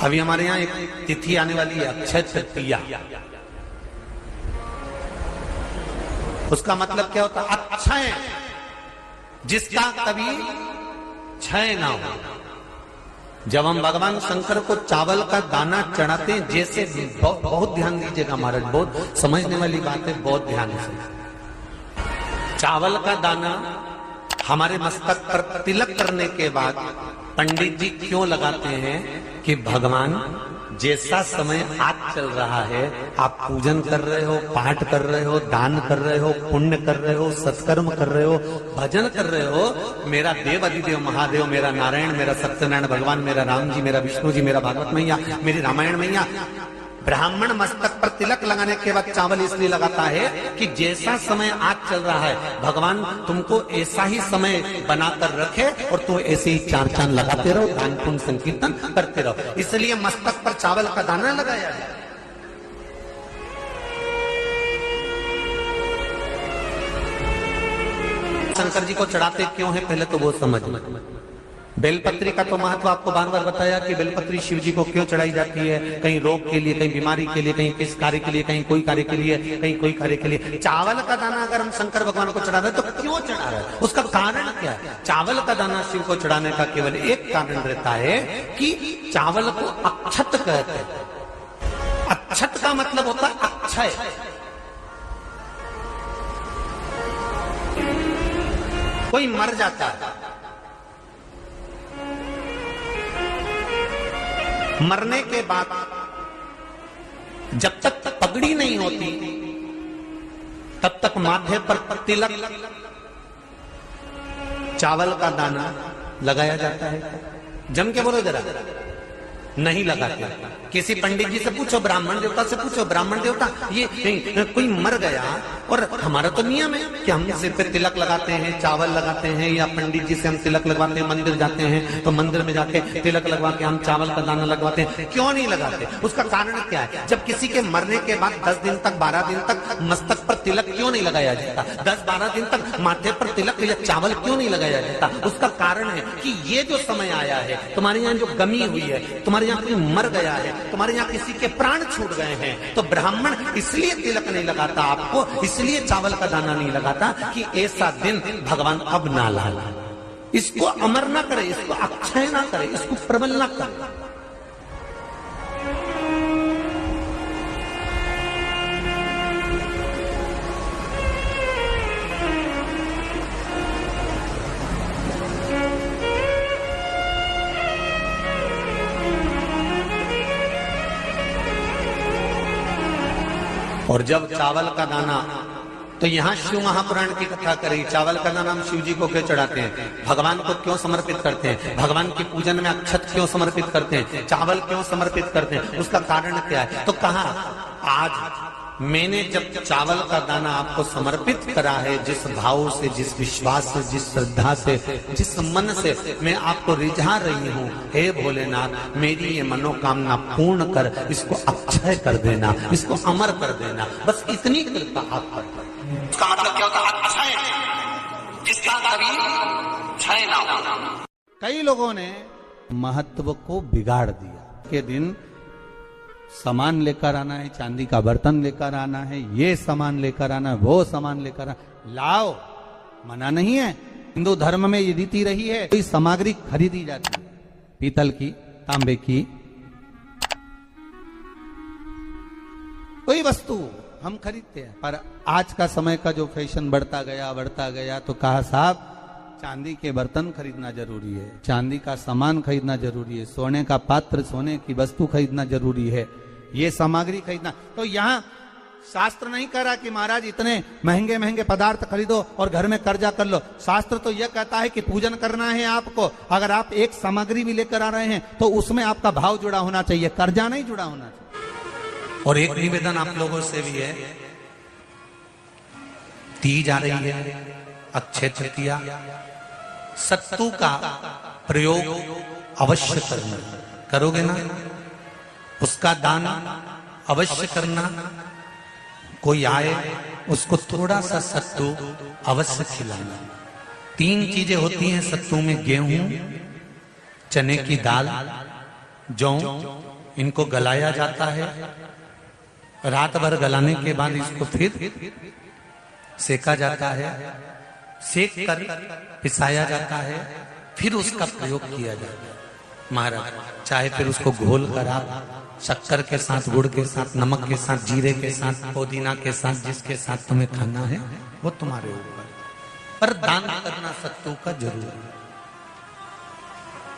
अभी हमारे यहाँ एक तिथि आने वाली है, अक्षय तृतीया। उसका मतलब क्या होता है? अक्षय, जिसका कभी क्षय ना हो। जब हम भगवान शंकर को चावल का दाना चढ़ाते हैं, जैसे बहुत ध्यान दीजिएगा महाराज, बहुत समझने वाली बात है, बहुत ध्यान से। चावल का दाना हमारे मस्तक पर तिलक करने के बाद पंडित जी क्यों लगाते हैं कि भगवान जैसा समय आज चल रहा है, आप पूजन कर रहे हो, पाठ कर रहे हो, दान कर रहे हो, पुण्य कर रहे हो, सत्कर्म कर रहे हो, भजन कर रहे हो, मेरा देव अधिदेव महादेव, मेरा नारायण, मेरा सत्यनारायण भगवान, मेरा राम जी, मेरा विष्णु जी, मेरा भागवत मैया, मेरी रामायण मैया, ब्राह्मण मस्तक पर तिलक लगाने के बाद चावल इसलिए लगाता है कि जैसा समय आज चल रहा है, भगवान तुमको ऐसा ही समय बनाकर रखे और तुम ऐसे ही चार चांद लगाते रहो, दान पुण्य संकीर्तन करते रहो, इसलिए मस्तक पर चावल का दाना लगाया है। शंकर जी को चढ़ाते क्यों है, पहले तो वो समझ। बेलपत्री का तो महत्व आपको बार बार बताया कि बेलपत्री शिव जी को क्यों चढ़ाई जाती है, कहीं रोग के लिए, कहीं बीमारी के लिए, कहीं किस कार्य के लिए, कहीं कोई कार्य के लिए, कहीं कोई कार्य के लिए। चावल का दाना अगर हम शंकर भगवान को चढ़ा रहे हैं तो क्यों चढ़ा रहे हैं, उसका कारण क्या है? चावल का दाना शिव को चढ़ाने का केवल एक कारण रहता है कि चावल को अक्षत कहते हैं। अक्षत का मतलब होता है अक्षय। कोई मर जाता है, मरने के बाद जब तक पगड़ी नहीं होती तब तक माथे पर तिलक, चावल का दाना लगाया जाता है। जम के बोलो जरा, नहीं लगाते। किसी पंडित जी से पूछो, ब्राह्मण देवता से पूछो, ब्राह्मण देवता ये कोई मर गया, और हमारा तो नियम है कि हम सिर पे तिलक लगाते हैं, चावल लगाते हैं, या पंडित जी से हम तिलक लगवाते हैं, मंदिर जाते हैं तो मंदिर में जाके तिलक लगवा के हम चावल का दाना लगवाते हैं। क्यों नहीं लगाते? उसका कारण क्या है? जब किसी के मरने के बाद 10 दिन तक, 12 दिन तक मस्तक पर तिलक क्यों नहीं लगाया जाता? 10-12 दिन तक माथे पर तिलक या चावल क्यों नहीं लगाया जाता? उसका कारण है कि ये जो समय आया है, तुम्हारे यहाँ जो गमी हुई है, तुम्हारे यहाँ कोई मर गया है, तुम्हारे यहाँ किसी के प्राण छूट गए हैं, तो ब्राह्मण इसलिए तिलक नहीं लगाता आपको, इसलिए चावल का दाना नहीं लगाता कि ऐसा दिन भगवान अब ना लाए, इसको अमर ना करे, इसको अक्षय ना करे, इसको प्रबल ना करे। और जब चावल का दाना, तो यहां शिव महापुराण की कथा करी, चावल का दाना हम शिव जी को क्यों चढ़ाते हैं, भगवान को क्यों समर्पित करते हैं, भगवान की पूजन में अक्षत क्यों समर्पित करते हैं, चावल क्यों समर्पित करते हैं, उसका कारण क्या है? तो कहा आज मैंने जब चावल का दाना आपको समर्पित करा है, जिस भाव से, जिस विश्वास से, जिस श्रद्धा से, जिस मन से मैं आपको रिझा रही हूँ, हे भोलेनाथ मेरी ये मनोकामना पूर्ण कर, इसको अक्षय कर देना, इसको अमर कर देना, बस इतनी कृपा आप कर। उसका मतलब क्या होता है? अक्षय, जिसका कभी क्षय ना हो। कई लोगों ने महत्व को बिगाड़ दिया के दिन सामान लेकर आना है, चांदी का बर्तन लेकर आना है, ये सामान लेकर आना है, वो सामान लेकर आना, लाओ, मना नहीं है। हिंदू धर्म में ये रीति रही है, कोई सामग्री खरीदी जाती है, पीतल की, तांबे की, कोई वस्तु हम खरीदते हैं, पर आज का समय का जो फैशन बढ़ता गया तो कहा साहब चांदी के बर्तन खरीदना जरूरी है, चांदी का सामान खरीदना जरूरी है, सोने का पात्र, सोने की वस्तु खरीदना जरूरी है, ये सामग्री खरीदना। तो यहाँ शास्त्र नहीं कह रहा कि महाराज इतने महंगे महंगे पदार्थ खरीदो और घर में कर्जा कर लो। शास्त्र तो यह कहता है कि पूजन करना है आपको, अगर आप एक सामग्री भी लेकर आ रहे हैं तो उसमें आपका भाव जुड़ा होना चाहिए, कर्जा नहीं जुड़ा होना चाहिए। और एक निवेदन आप लोगों से भी है, तीज आ रही है, अक्षय तृतीया, सत्तू का प्रयोग अवश्य करना, करोगे ना? उसका दान अवश्य करना। कोई आए उसको थोड़ा सा सत्तू अवश्य खिलाना। 3 चीजें होती हैं सत्तू में, गेहूं, चने की दाल, जौ इनको गलाया जाता है, रात भर गलाने के बाद इसको फिर सेका जाता है, सेक कर पिसाया जाता है, फिर उसका प्रयोग किया जाता है। महाराज चाहे फिर उसको घोल कर आप शक्कर के साथ, गुड़ के साथ, नमक के साथ, जीरे के साथ, पुदीना के साथ, जिसके साथ तुम्हें खाना है वो तुम्हारे ऊपर, पर दान करना सत्तू का जरूर है।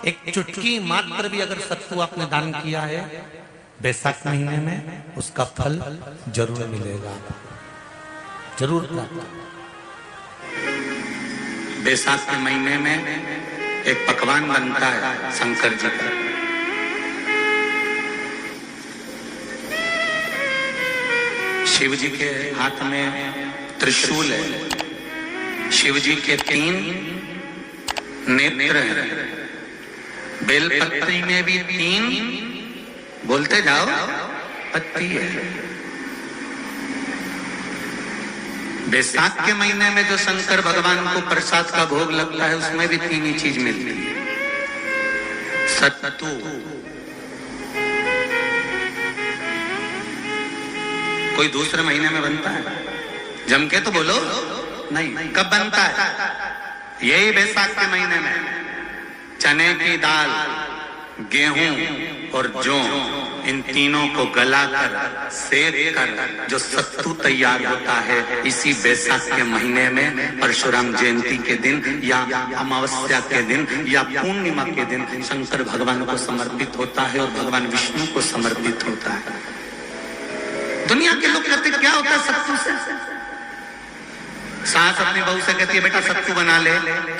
एक चुटकी मात्र भी अगर सत्तू आपने दान किया है बैसाख महीने में, उसका फल जरूर मिलेगा, जरूर प्राप्त। बैसाख के महीने में एक पकवान बनता है शंकर जी का, शिव जी के हाथ में त्रिशूल है, शिव जी के 3 नेत्र हैं, बेलपत्री में भी 3, बोलते जाओ, पत्ती है। बैसाख के महीने में जो शंकर भगवान को प्रसाद का भोग लगता है उसमें भी 3 ही चीज मिलती है, सत्तू, कोई दूसरे महीने में बनता है जम के तो बोलो नहीं, कब बनता है? यही बैसाख के महीने में। चने की दाल, गेहूं और जौ, इन तीनों को गलाकर सेक कर जो सत्तू तैयार होता है, इसी बैसाख के महीने में परशुराम जयंती के दिन या अमावस्या के दिन या पूर्णिमा के दिन शंकर भगवान को समर्पित होता है और भगवान विष्णु को समर्पित होता है। दुनिया के लोग कहते क्या होता है सत्तू से? सास अपनी बहू से कहती है बेटा सत्तू बना ले,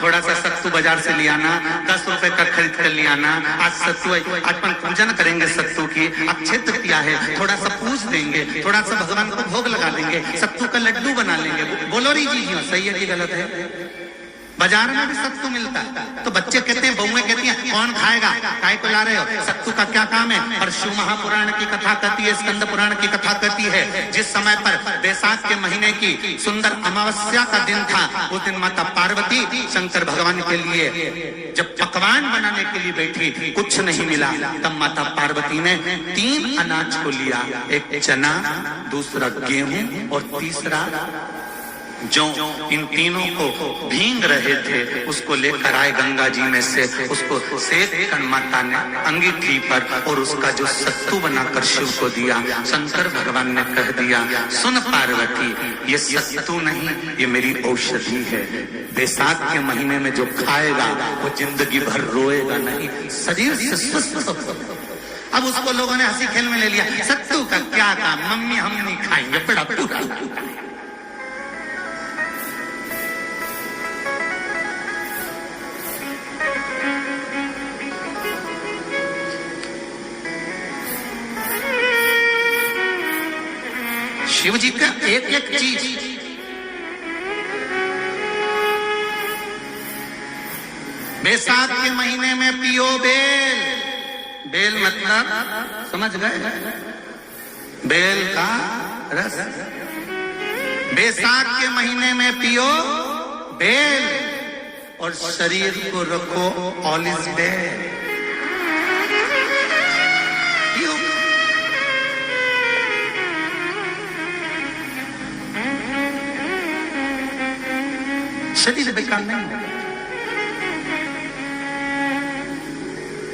थोड़ा सा सत्तू बाजार से ले आना, 10 रुपए का खरीद कर ले आना, आज सत्तू, आज अपन पूजन करेंगे सत्तू की, अक्षय तृतीया है, थोड़ा सा पूज देंगे, थोड़ा सा भगवान को भोग लगा देंगे, सत्तू का लड्डू बना लेंगे। बोलो री जी, सही है कि गलत है? बाजार में भी सत्तू मिलता है, तो बच्चे कहते हैं, बहुएं कहती हैं कौन खाएगा, काय को ला रहे हो, सत्तू का क्या काम है? पर शिव महापुराण की कथा कहती है, स्कंद पुराण की कथा कहती है, जिस समय पर बैसाख के महीने की सुंदर अमावस्या का दिन था, उस दिन माता पार्वती शंकर भगवान के लिए जब पकवान बनाने के लिए बैठी, कुछ नहीं मिला, तब माता पार्वती ने 3 अनाज को लिया, एक चना, दूसरा गेहूं और तीसरा जो, इन तीनों को भींग रहे थे उसको लेकर आए गंगा जी में से, उसको सेक कर माता ने अंगीठी पर और उसका जो सत्तू बनाकर शिव को दिया। शंकर भगवान ने कह दिया, सुन पार्वती, ये सत्तू नहीं, ये मेरी औषधि है। बैसाख के महीने में जो खाएगा वो जिंदगी भर रोएगा नहीं, शरीर से स्वस्थ होगा। अब उसको लोगों ने हंसी खेल में ले लिया, सत्तू का क्या काम, मम्मी हम नहीं खाएंगे, बड़ा पूरा। शिव जी का एक एक चीज, बैसाख के महीने में पियो बेल, बेल मतलब समझ गए, बेल का रस। बैसाख के महीने में पियो बेल और शरीर को रखो ऑलिव बेल। शरीर बेकार नहीं होगा,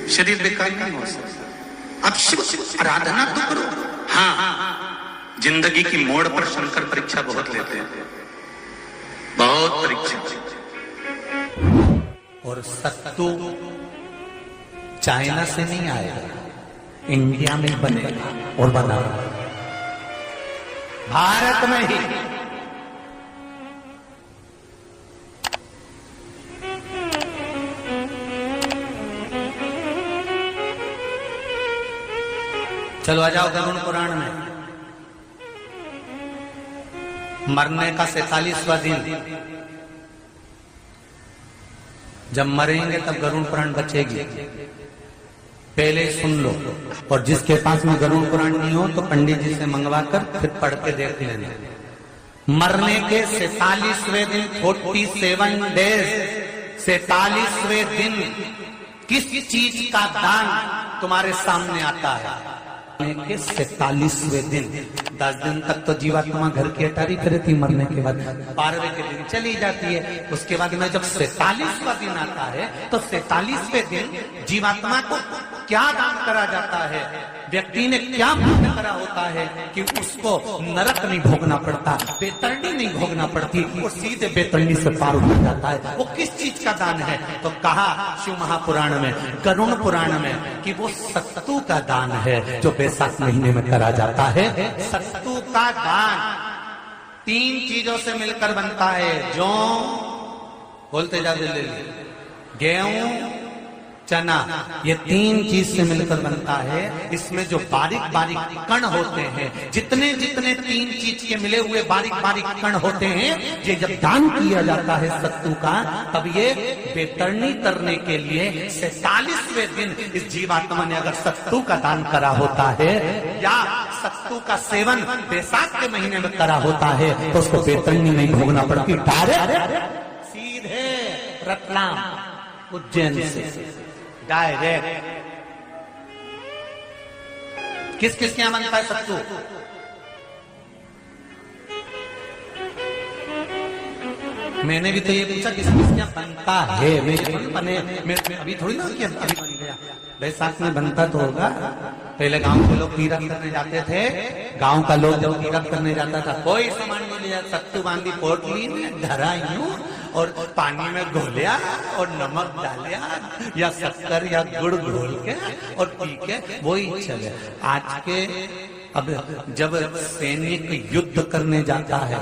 शरीर बेकार नहीं हो सकता। अब शिव आराधना तो करो। हाँ, जिंदगी की मोड़ पर शंकर परीक्षा बहुत लेते हैं, बहुत परीक्षा। और सत्तू चाइना से नहीं आएगा, इंडिया में बनेगा और बना भारत में ही। चलो आ जाओ गरुड़ पुराण में, मरने का 47वां दिन, जब मरेंगे तब गरुड़ पुराण बचेगी, पहले सुन लो। और जिसके पास में गरुड़ पुराण नहीं हो तो पंडित जी से मंगवा कर फिर पढ़ के देख लेना। मरने के 47वें दिन, 47 डेज, 47वें दिन किस चीज का दान तुम्हारे सामने आता है? के 47वें दिन, 10 दिन तक तो जीवात्मा घर की अटारी करे थी, मरने के बाद 12वें के दिन चली जाती है। उसके बाद में जब 47वां दिन आता है तो 47वें दिन जीवात्मा को क्या दान करा जाता है? व्यक्ति ने क्या पुण्य करा होता है कि उसको नरक नहीं भोगना पड़ता, बेतरणी नहीं भोगना पड़ती, वो सीधे बेतरणी से पार हो जाता है। वो किस चीज का दान है? तो कहा शिव महापुराण में, गरुण पुराण में कि वो सत्तू का दान है जो बैसाख महीने में करा जाता है। सत्तू का दान 3 चीजों से मिलकर बनता है। जौ, बोलते जा जल्दी, गेहूं, चना, ये 3 चीज से मिलकर बनता है। इसमें जो बारीक बारीक कण होते हैं, जितने जितने 3 चीज के मिले हुए बारीक बारीक कण होते हैं, ये जब दान किया जाता है सत्तू का, तब ये बेतरणी करने के लिए 47वें दिन इस जीवात्मा ने अगर सत्तू का दान करा होता है या सत्तू का सेवन बैसाख के महीने में करा होता है तो उसको बेतरणी नहीं भोगना पड़ती, डायरेक्ट सीधे रतलाम उज्जैन से डायरेक्ट। किस किस के यहां बनता है सत्तू? मैंने भी तो ये पूछा किस किस के यहां बनता है। मैं अभी थोड़ी ना कि अभी बन गया, बैसाख में बनता तो होगा। पहले गांव के लोग तीरथ करने जाते थे, गांव का लोग जब तीरथ करने जाता था कोई सामान नहीं लिया, सत्तू बांधी पोटली में धरा यूं और पानी में घोलिया और नमक डालिया या शक्कर या गुड़ घोल के और पी के वही चले। आज के अब जब सैनिक युद्ध करने जाता है,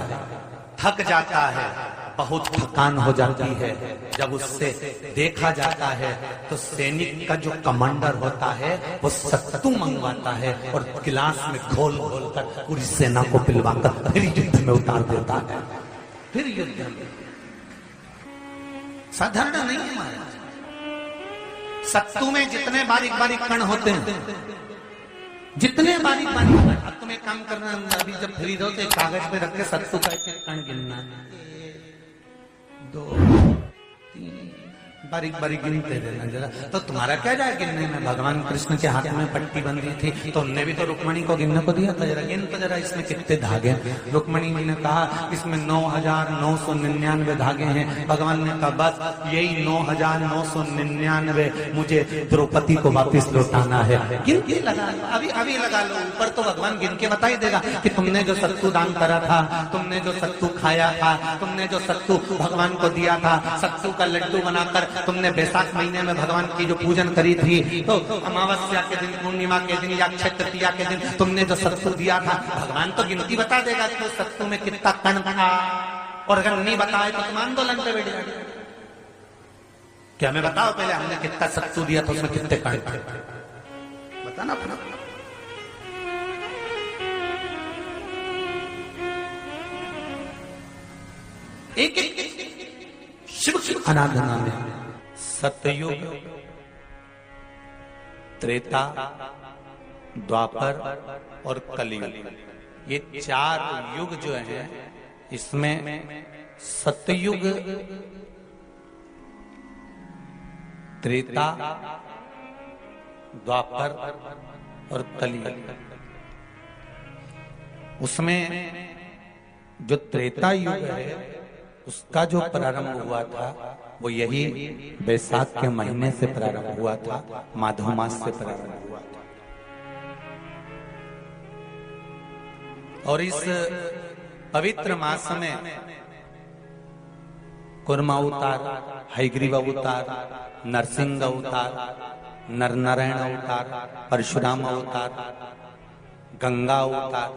थक जाता है, बहुत थकान हो जाती है, जब उससे देखा जाता है तो सैनिक का जो कमांडर होता है वो सत्तू मंगवाता है और गिलास में घोल घोल कर पूरी सेना को पिलवाकर फिर युद्ध में उतार देता है। फिर युद्ध में साधारण नहीं है महाराज। सत्तू में जितने बारीक बारीक कण होते हैं, जितने बारीक बारीक कण, अब तुम्हें काम करना, अभी जब फ्री हो तो कागज पे रख के सत्तू का एक कण गिनना, 2 3 बारीक बारीक गिनते रहना जरा। तो तुम्हारा क्या जाए गिनने में? भगवान कृष्ण के हाथ में पट्टी बंधी थी तो उनने भी तो रुक्मणी को गिनने को दिया था, जरा गिन तो जरा इसमें कितने धागे। रुक्मणी ने कहा इसमें 9999 धागे हैं। भगवान ने कहा बस यही 9999 मुझे द्रौपदी को वापिस लौटाना है। गिन के लगा लो, अभी अभी लगा लो ऊपर, तो भगवान गिन के बता ही देगा कि तुमने जो सत्तू दान करा था, तुमने जो सत्तू खाया था, तुमने जो सत्तू भगवान को दिया था, सत्तू का लड्डू बनाकर तुमने बैसाख महीने में भगवान की जो पूजन करी थी, तो अमावस्या के दिन, पूर्णिमा के दिन या अक्षय तृतीया के दिन तुमने जो सत्तू दिया था, भगवान तो गिनती बता देगा कि सत्तू में कितना कण था। और अगर नहीं बताए तो तुम आंदोलन पे बैठ जाओगे। क्या हमें बताओ पहले हमने कितना सत्तू दिया था, उसमें कितने कण थे, बताना अपना। एक एक शिव शिव आराधना में सतयुग, त्रेता, द्वापर और कलियुग, ये 4 युग जो है, इसमें सतयुग, त्रेता, द्वापर और कलियुग, उसमें जो त्रेता युग है उसका जो प्रारंभ हुआ था वो यही बैसाख के महीने से प्रारंभ हुआ था, माधव मास से प्रारंभ हुआ था। और इस पवित्र मास में कुर्म अवतार, हयग्रीव अवतार, नरसिंह अवतार, नरनारायण अवतार, परशुराम अवतार, गंगा अवतार,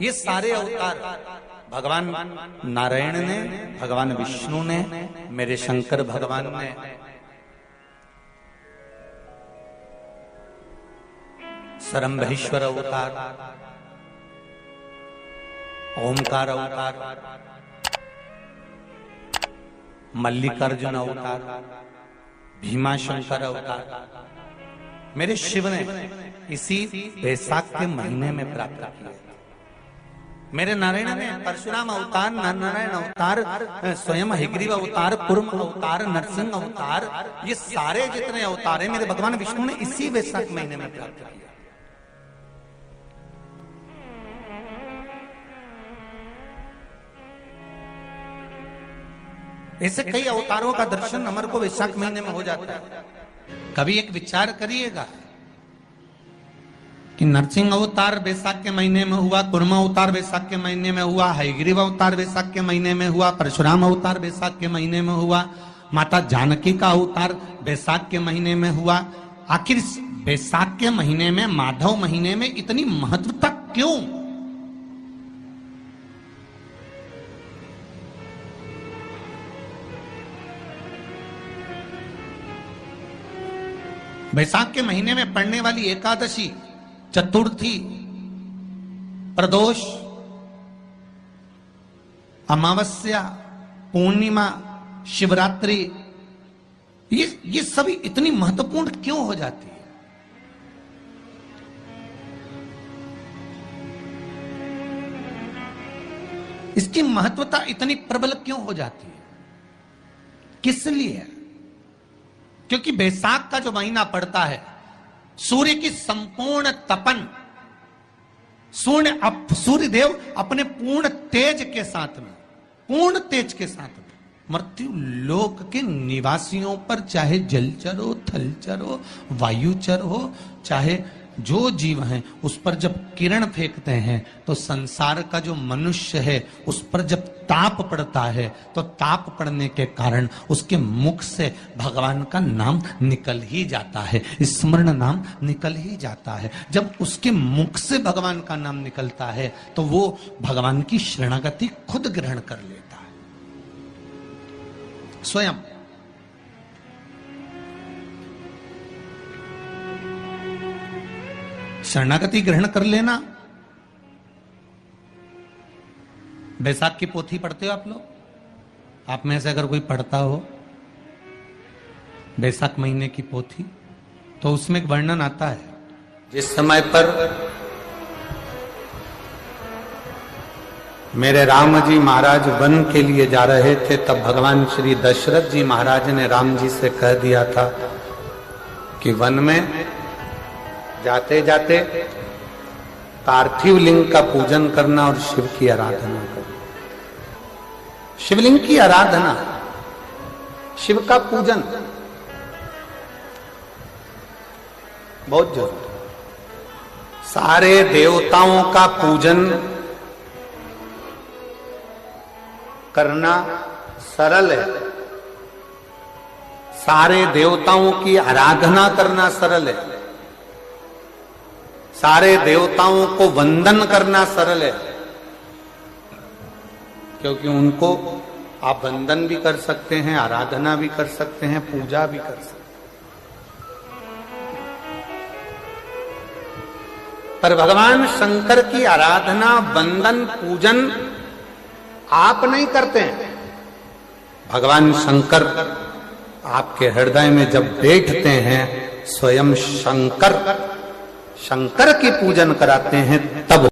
ये सारे अवतार भगवान नारायण ने, भगवान विष्णु ने, मेरे शंकर भगवान ने सरंभेश्वर अवतार, ओमकार अवतार, मल्लिकार्जुन अवतार, भीमाशंकर अवतार मेरे शिव ने इसी बैसाख के महीने में प्राप्त किया। मेरे नारायण ने परशुराम अवतार, नारायण अवतार, स्वयं हयग्रीव अवतार, कुर्म अवतार, नरसिंह अवतार, ये सारे जितने अवतार हैं मेरे भगवान विष्णु ने इसी वैशाख महीने में प्राप्त किया। ऐसे कई अवतारों का दर्शन अमर को वैशाख महीने में हो जाता है। कभी एक विचार करिएगा कि नरसिंह अवतार वैशाख के महीने में हुआ, कुर्म अवतार वैशाख के महीने में हुआ, हयग्रीव अवतार वैशाख के महीने में हुआ, परशुराम अवतार वैशाख के महीने में हुआ, माता जानकी का अवतार वैशाख के महीने में हुआ। आखिर वैशाख के महीने में, माधव महीने में इतनी महत्वता क्यों? वैशाख के महीने में पड़ने वाली एकादशी, चतुर्थी, प्रदोष, अमावस्या, पूर्णिमा, शिवरात्रि, ये सभी इतनी महत्वपूर्ण क्यों हो जाती है? इसकी महत्वता इतनी प्रबल क्यों हो जाती है? किस लिए? क्योंकि वैशाख का जो महीना पड़ता है, सूर्य की संपूर्ण तपन, सूर्य देव अपने पूर्ण तेज के साथ में, पूर्ण तेज के साथ में मृत्यु लोक के निवासियों पर, चाहे जलचर हो, थलचर हो, वायुचर हो, चाहे जो जीव हैं, उस पर जब किरण फेंकते हैं तो संसार का जो मनुष्य है उस पर जब ताप पड़ता है तो ताप पड़ने के कारण उसके मुख से भगवान का नाम निकल ही जाता है, स्मरण नाम निकल ही जाता है। जब उसके मुख से भगवान का नाम निकलता है तो वो भगवान की शरणागति खुद ग्रहण कर लेता है स्वयं। शरणागति ग्रहण कर लेना। बैसाख की पोथी पढ़ते हो आप लोग? आप में से अगर कोई पढ़ता हो बैसाख महीने की पोथी, तो उसमें एक वर्णन आता है, जिस समय पर मेरे राम जी महाराज वन के लिए जा रहे थे, तब भगवान श्री दशरथ जी महाराज ने राम जी से कह दिया था कि वन में जाते जाते पार्थिव लिंग का पूजन करना और शिव की आराधना करना। शिवलिंग की आराधना, शिव का पूजन बहुत जरूरी। सारे देवताओं का पूजन करना सरल है, सारे देवताओं की आराधना करना सरल है, सारे देवताओं को वंदन करना सरल है, क्योंकि उनको आप वंदन भी कर सकते हैं, आराधना भी कर सकते हैं, पूजा भी कर सकते हैं। पर भगवान शंकर की आराधना, वंदन, पूजन आप नहीं करते हैं। भगवान शंकर आपके हृदय में जब बैठते हैं, स्वयं शंकर की पूजन कराते हैं, तब